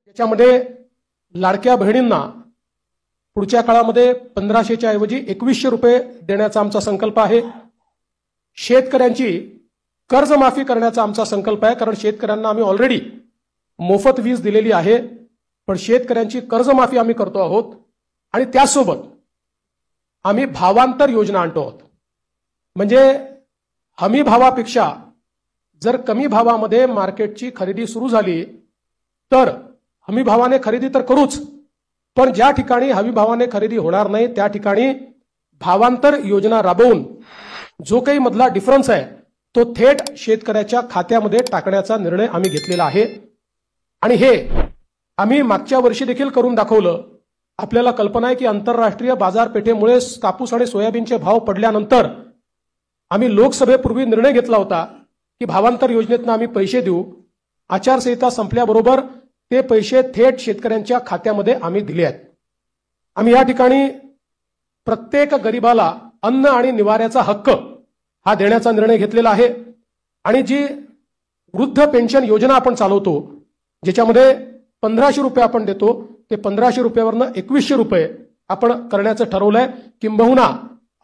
त्याच्यामध्ये लाडक्या बहिणींना पुढच्या काळामध्ये 1500च्या ऐवजी 2100 रुपये देण्याचा आमचा संकल्प आहे। शेतकऱ्यांची कर्जमाफी करण्याचा आमचा संकल्प आहे, कारण शेतकऱ्यांना आम्ही ऑलरेडी मोफत वीज दिलेली आहे, पण शेतकऱ्यांची कर्जमाफी आम्ही करतो आहोत। आणि त्यासोबत आम्ही भावांतर योजना आणतो आहोत, म्हणजे हमी भावापेक्षा जर कमी भावामध्ये मार्केटची खरेदी सुरू झाली तर हमी भावाने खरेदी तर करूच, पण ज्या ठिकाणी हमी भावाने खरेदी होणार नाही त्या ठिकाणी भावांतर योजना राबवून जो काही मधला डिफरन्स आहे तो थेट शेतकऱ्याच्या खात्यामध्ये टाकण्याचा निर्णय आम्ही घेतलेला आहे। आणि हे आम्ही मागच्या वर्षी देखील करून दाखवलं। आपल्याला कल्पना आहे की आंतरराष्ट्रीय बाजारपेठेमुळे कापूस आणि सोयाबीनचे भाव पडल्यानंतर आम्ही लोकसभेपूर्वी निर्णय घेतला होता की भावांतर योजनेतून आम्ही पैसे देऊ। आचारसंहिता संपल्याबरोबर ते पैसे थेट शेतकऱ्यांच्या खात्यामध्ये आम्ही दिले आहेत। आम्ही या ठिकाणी प्रत्येक गरिबाला अन्न आणि निवाऱ्याचा हक्क हा देण्याचा निर्णय घेतलेला आहे। आणि जी वृद्ध पेन्शन योजना आपण चालवतो, ज्याच्यामध्ये 1500 रुपये आपण देतो, ते 1500 रुपयावरनं 2100 रुपये आपण करण्याचं ठरवलंय। किंबहुना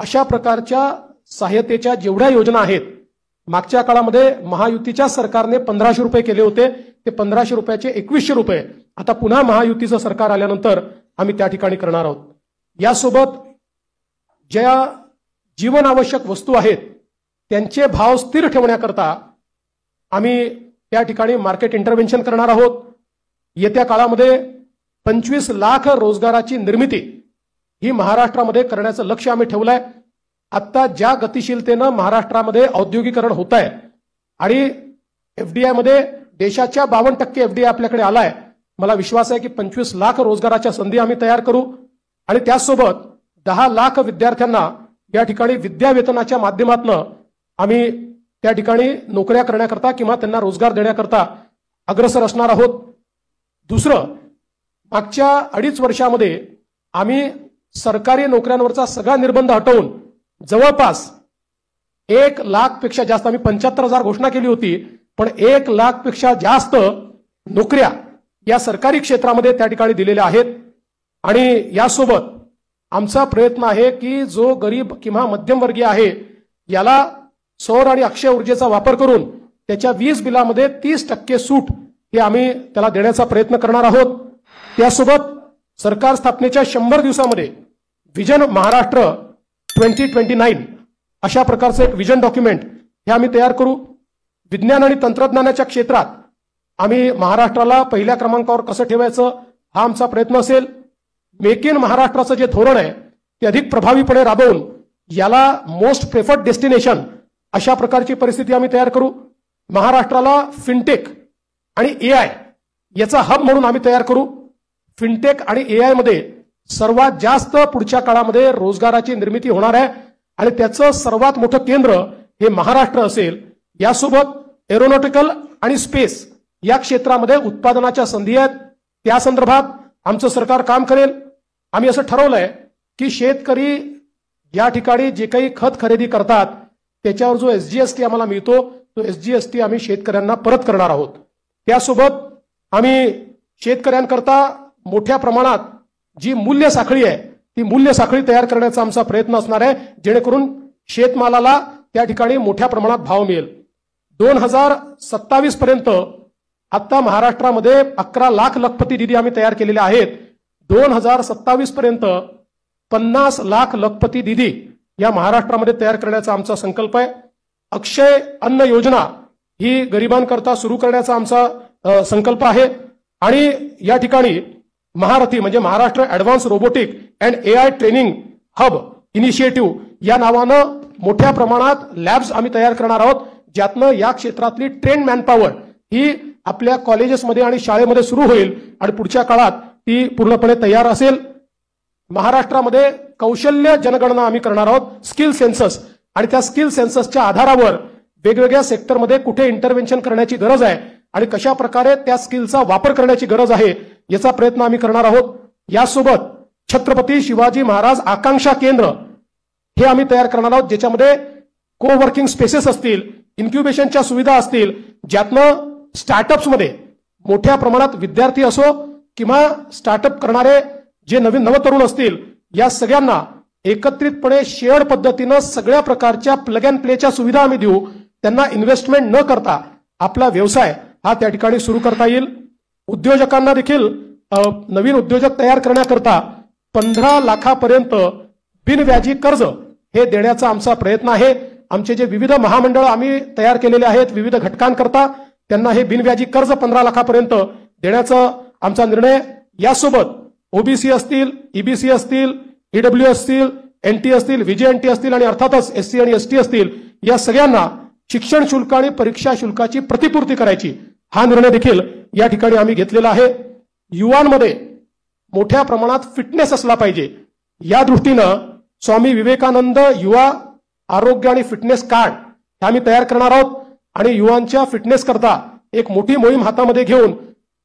अशा प्रकारच्या सहाय्यतेच्या जेवढ्या योजना आहेत, मागच्या काळामध्ये महायुतीच्या सरकारने 1500 रुपये केले होते, ते 1500 रुपयाचे 2100 रुपये आता पुन्हा महायुतीचं सरकार आल्यानंतर आम्ही त्या ठिकाणी करणार आहोत। यासोबत ज्या जीवनावश्यक वस्तू आहेत त्यांचे भाव स्थिर ठेवण्याकरता आम्ही त्या ठिकाणी मार्केट इंटरव्हेन्शन करणार आहोत। येत्या काळामध्ये 25 लाख रोजगाराची निर्मिती ही महाराष्ट्रामध्ये करण्याचं लक्ष्य आम्ही ठेवलंय। आता ज्या गतिशीलतेनं महाराष्ट्रामध्ये औद्योगिकरण होत आहे आणि एफडीआय मध्ये देशाच्या 52% एफडीआय आपल्याकडे आलाय, मला विश्वास आहे की 25 लाख रोजगाराच्या संधी आम्ही तयार करू। आणि त्यासोबत 10 लाख विद्यार्थ्यांना या ठिकाणी विद्यावेतनाच्या माध्यमातून आम्ही त्या ठिकाणी नोकऱ्या करण्याकरता किंवा त्यांना रोजगार देण्याकरता अग्रसर असणार आहोत। दुसरं, मागच्या 2.5 वर्षामध्ये आम्ही सरकारी नोकऱ्यांवरचा सगळा निर्बंध हटवून जवळपास 1 लाखपेक्षा जास्त, आम्ही 75,000 घोषणा केली होती, पण 1 लाखपेक्षा जास्त नोकऱ्या या सरकारी क्षेत्रामध्ये त्या ठिकाणी दिलेल्या आहेत। आणि यासोबत आमचा प्रयत्न आहे की जो गरीब किंवा मध्यमवर्गीय आहे याला सौर आणि अक्षय ऊर्जेचा वापर करून त्याच्या वीज बिलामध्ये 30% सूट हे आम्ही त्याला देण्याचा प्रयत्न करणार आहोत। त्यासोबत सरकार स्थापनेच्या 100 दिवसामध्ये विजन महाराष्ट्र 2029 अशा प्रकारचं एक विजन डॉक्युमेंट हे आम्ही तयार करू। विज्ञान आणि तंत्रज्ञानाच्या क्षेत्रात आम्ही महाराष्ट्राला पहिल्या क्रमांकावर कसं ठेवायचं हा आमचा प्रयत्न असेल। मेक इन महाराष्ट्राचं जे धोरण आहे ते अधिक प्रभावीपणे राबवून याला मोस्ट प्रेफर्ड डेस्टिनेशन अशा प्रकारची परिस्थिती आम्ही तयार करू। महाराष्ट्राला फिनटेक आणि एआय याचा हब म्हणून आम्ही तयार करू। फिनटेक आणि एआय मध्ये सर्वात जास्त पुढच्या काळामध्ये रोजगाराची निर्मिती होणार आहे आणि त्याचं सर्वात मोठं केंद्र हे महाराष्ट्र असेल। यासोबत एरोनॉटिकल आणि स्पेस या क्षेत्रामध्ये उत्पादनाच्या संधी आहेत, त्या संदर्भात आमचं सरकार काम करेल। आम्ही असं ठरवलंय की शेतकरी या ठिकाणी जे काही खत खरेदी करतात त्याच्यावर जो एसजीएसटी आम्हाला मिळतो तो एसजीएसटी आम्ही शेतकऱ्यांना परत करणार आहोत। त्यासोबत आम्ही शेतकऱ्यांकरता मोठ्या प्रमाणात जी मूल्य साखळी आहे ती मूल्य साखळी तयार करण्याचा आमचा प्रयत्न असणार आहे, जेणेकरून शेतमालाला त्या ठिकाणी मोठ्या प्रमाणात भाव मिळेल। 2027 पर्यंत आता महाराष्ट्रामध्ये 11 लाख लखपती निधी आम्ही तयार केलेले आहेत। 2027 पर्यंत 50 लाख लखपती निधी या महाराष्ट्रामध्ये तयार करण्याचा आमचा संकल्प आहे। अक्षय अन्न योजना ही गरिबांकरता सुरू करण्याचा आमचा संकल्प आहे। आणि या ठिकाणी महारथी म्हणजे Maharashtra advance robotic and AI training hub initiative या नावानं मोठ्या प्रमाणात लॅब्स आम्ही तयार करणार आहोत, ज्यातनं या क्षेत्रातली ट्रेन मॅनपॉवर ही आपल्या कॉलेजेसमध्ये आणि शाळेमध्ये सुरू होईल आणि पुढच्या काळात ती पूर्णपणे तयार असेल। महाराष्ट्रामध्ये कौशल्य जनगणना आम्ही करणार आहोत, स्किल सेन्सस, आणि त्या स्किल सेन्ससच्या आधारावर वेगवेगळ्या सेक्टरमध्ये कुठे इंटरव्हेन्शन करण्याची गरज आहे आणि कशा प्रकारे त्या स्किलचा वापर करण्याची गरज आहे याचा प्रयत्न आम्ही करणार आहोत। यासोबत छत्रपती शिवाजी महाराज आकांक्षा केंद्र हे आम्ही तयार करणार आहोत, ज्याच्यामध्ये कोवर्किंग स्पेसेस असतील, इन्क्युबेशनच्या सुविधा असतील, ज्यातनं स्टार्टअप्समध्ये मोठ्या प्रमाणात विद्यार्थी असो किंवा स्टार्टअप करणारे जे नवीन नवतरुण असतील या सगळ्यांना एकत्रितपणे शेअर पद्धतीनं सगळ्या प्रकारच्या प्लग अँड प्लेच्या सुविधा आम्ही देऊ. त्यांना इन्व्हेस्टमेंट न करता आपला व्यवसाय हा त्या ठिकाणी सुरू करता येईल. उद्योजकांना देखील नवीन उद्योजक तयार करण्याकरता 15 लाखापर्यंत बिनव्याजी कर्ज हे देण्याचा आमचा प्रयत्न आहे. आमचे जे विविध महामंडळ आम्ही तयार केलेले आहेत विविध घटकांकरता त्यांना हे बिनव्याजी कर्ज 15 लाखापर्यंत देण्याचा आमचा निर्णय. यासोबत ओबीसी असतील, ईबीसी असतील, ईडब्ल्यू असतील, एनटी असतील, व्हीजेएनटी असतील आणि अर्थातच एससी आणि एसटी असतील या सगळ्यांना शिक्षण शुल्क आणि परीक्षा शुल्काची प्रतिपूर्ती करायची हा निर्णय देखील या ठिकाणी आम्ही घेतलेला आहे. युवांमध्ये मोठ्या प्रमाणात फिटनेस असला पाहिजे या दृष्टीनं स्वामी विवेकानंद युवा आरोग्य आणि फिटनेस कार्ड हे आम्ही तयार करणार आहोत आणि युवांच्या फिटनेस करता एक मोठी मोहीम हातामध्ये घेऊन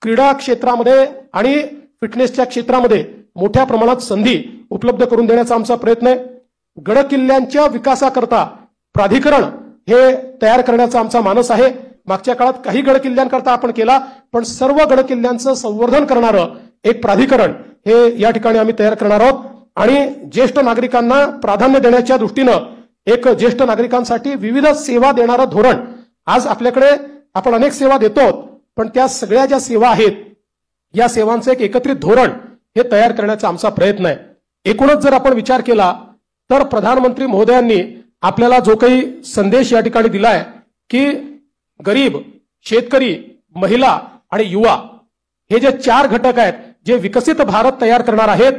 क्रीडा क्षेत्रामध्ये आणि फिटनेसच्या क्षेत्रामध्ये मोठ्या प्रमाणात संधी उपलब्ध करून देण्याचा आमचा प्रयत्न आहे. गडकिल्ल्यांच्या विकासाकरता प्राधिकरण हे तयार करण्याचा आमचा मानस आहे. मागच्या काळात काही गडकिल्ल्यांकरता आपण केला पण सर्व गडकिल्ल्यांचं संवर्धन करणारं एक प्राधिकरण हे या ठिकाणी आम्ही तयार करणार आहोत आणि ज्येष्ठ नागरिकांना प्राधान्य देण्याच्या दृष्टीनं एक ज्येष्ठ नागरिकांसाठी विविध सेवा देणारं धोरण. आज आपल्याकडे आपण अनेक सेवा देतो पण त्या सगळ्या ज्या सेवा आहेत या सेवांचं एक एकत्रित धोरण हे तयार करण्याचा आमचा प्रयत्न आहे. एकूणच जर आपण विचार केला तर प्रधानमंत्री महोदयांनी आपल्याला जो काही संदेश या ठिकाणी दिलाय की गरीब, शेतकरी, महिला आणि युवा हे जे 4 घटक आहेत जे विकसित भारत तयार करणार आहेत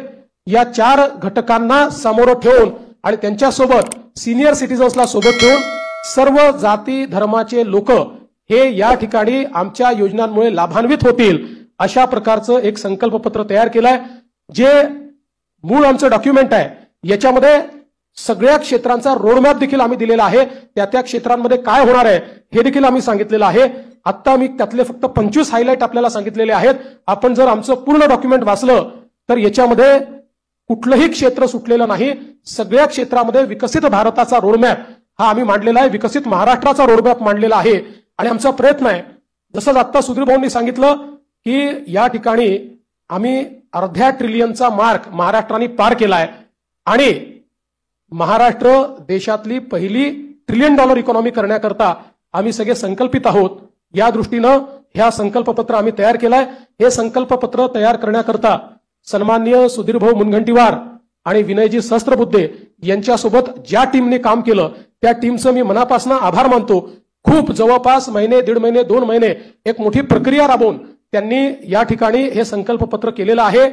या 4 घटकांना समोर ठेवून आणि त्यांच्यासोबत सिनियर सिटीजन्सला सोबत ठेवून सर्व जाती धर्माचे लोक हे या ठिकाणी आमच्या योजनांमुळे लाभान्वित होतील अशा प्रकारचं एक संकल्पपत्र तयार केलंय. जे मूळ आमचं डॉक्युमेंट आहे याच्यामध्ये सगळ्या क्षेत्रांचा रोडमॅप देखील आम्ही दिलेला आहे. त्या क्षेत्रांमध्ये काय होणार आहे हे देखील आम्ही सांगितलेलं आहे. आता मी त्यातले फक्त 25 हायलाइट आपल्याला सांगितलेले आहेत. आपण जर आमचं पूर्ण डॉक्युमेंट वाचलं तर याच्यामध्ये कुठलंही क्षेत्र सुटलेलं नाही. सगळ्या क्षेत्रामध्ये विकसित भारताचा रोडमॅप हा आम्ही मांडलेला आहे. विकसित महाराष्ट्राचा रोडमॅप मांडलेला आहे आणि आमचा प्रयत्न आहे जसं आता सुधीर भाऊंनी सांगितलं की या ठिकाणी आम्ही अर्ध्या ट्रिलियनचा मार्क महाराष्ट्राने पार केलाय आणि महाराष्ट्र देशातली पहिली $1 ट्रिलियन इकॉनॉमी करण्याकरता आम्ही सगळे संकल्पित आहोत. या दृष्टीनं ह्या संकल्पपत्र आम्ही तयार केलाय. हे संकल्पपत्र तयार करण्याकरता सन्माननीय सुधीरभाऊ मुनगंटीवार आणि विनयजी सहस्त्रबुद्धे यांच्यासोबत ज्या टीमने काम केलं त्या टीमचं मी मनापासून आभार मानतो. खूप जवळपास महिने, 1.5 महिने, 2 महिने एक मोठी प्रक्रिया राबवून त्यांनी या ठिकाणी हे संकल्पपत्र केलेलं आहे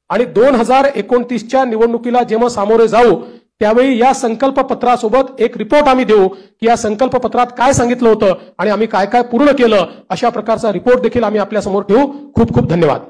आणि 2029च्या निवडणुकीला जेव्हा सामोरे जाऊ त्यावेळी या संकल्पपत्रासोबत एक रिपोर्ट आम्ही देऊ की या संकल्पपत्रात काय सांगितलं होतं आणि आम्ही काय काय पूर्ण केलं अशा प्रकारचा रिपोर्ट देखील आम्ही आपल्या समोर ठेवू. खूप खूप धन्यवाद.